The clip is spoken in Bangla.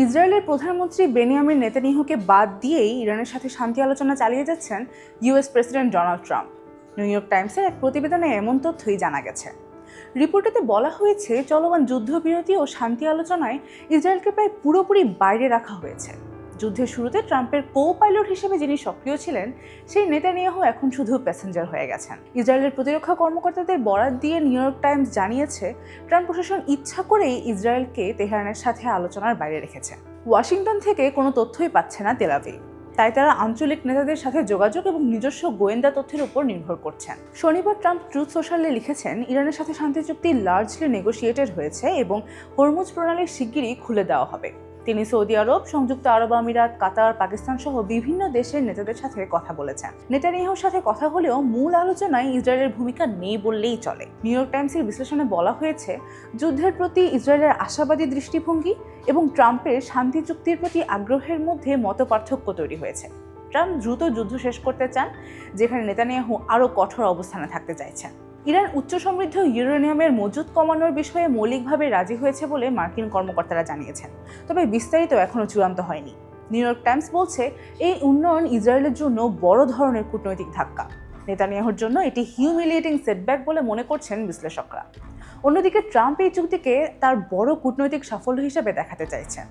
ইসরায়েলের প্রধানমন্ত্রী বেনিয়ামিন নেতানিয়াহুকে বাদ দিয়েই ইরানের সাথে শান্তি আলোচনা চালিয়ে যাচ্ছেন US president Donald Trump. New York টাইমসের এক প্রতিবেদনে এমন তথ্যই জানা গেছে। রিপোর্টে বলা হয়েছে, চলমান যুদ্ধবিরতি ও শান্তি আলোচনায় ইসরায়েলকে প্রায় পুরোপুরি বাইরে রাখা হয়েছে। যুদ্ধের শুরুতে ট্রাম্পের কো পাইলট হিসেবে যিনি সক্রিয় ছিলেন, সেই নেতানিয়াহু এখন শুধু প্যাসেঞ্জার হয়ে গেছেন। ইসরায়েলের প্রতিরক্ষা কর্মকর্তাদের বরাত দিয়ে নিউ ইয়র্ক টাইমস জানিয়েছে, ট্রাম্প প্রশাসন ইচ্ছা করেই ইসরায়েলকে তেহরানের সাথে আলোচনার বাইরে রেখেছে। ওয়াশিংটন থেকে কোনো তথ্যই পাচ্ছে না তেল আভিভ, তাই তারা আঞ্চলিক নেতাদের সাথে যোগাযোগ এবং নিজস্ব গোয়েন্দা তথ্যের উপর নির্ভর করছেন। শনিবার ট্রাম্প ট্রুথ সোশ্যালে লিখেছেন, ইরানের সাথে শান্তি চুক্তি লার্জলি নেগোশিয়েটেড হয়েছে এবং হরমুজ প্রণালী শিগগিরই খুলে দেওয়া হবে। তিনি সৌদি আরব, সংযুক্ত আরব আমিরাত, কাতার, পাকিস্তান সহ বিভিন্ন দেশের নেতাদের সাথে কথা বলেছেন। নেতানিয়াহুর সাথে কথা হলেও মূল আলোচনায় ইসরায়েলের ভূমিকা নেই বললেই চলে। নিউ ইয়র্ক টাইমসের বিশ্লেষণে বলা হয়েছে, যুদ্ধের প্রতি ইসরায়েলের আশাবাদী দৃষ্টিভঙ্গি এবং ট্রাম্পের শান্তি চুক্তির প্রতি আগ্রহের মধ্যে মতপার্থক্য তৈরি হয়েছে। ট্রাম্প দ্রুত যুদ্ধ শেষ করতে চান, যেখানে নেতানিয়াহু আরও কঠোর অবস্থানে থাকতে চাইছেন। ইরান উচ্চ সমৃদ্ধ ইউরেনিয়ামের মজুত কমানোর বিষয়ে মৌলিকভাবে রাজি হয়েছে বলে মার্কিন কর্মকর্তারা জানিয়েছেন, তবে বিস্তারিত এখনও চূড়ান্ত হয়নি। নিউ ইয়র্ক টাইমস বলছে, এই উন্নয়ন ইসরায়েলের জন্য বড় ধরনের কূটনৈতিক ধাক্কা। নেতানিয়াহুর জন্য এটি হিউমিলিয়েটিং সেটব্যাক বলে মনে করছেন বিশ্লেষকরা। অন্যদিকে ট্রাম্প এই চুক্তিকে তার বড় কূটনৈতিক সাফল্য হিসেবে দেখাতে চাইছেন।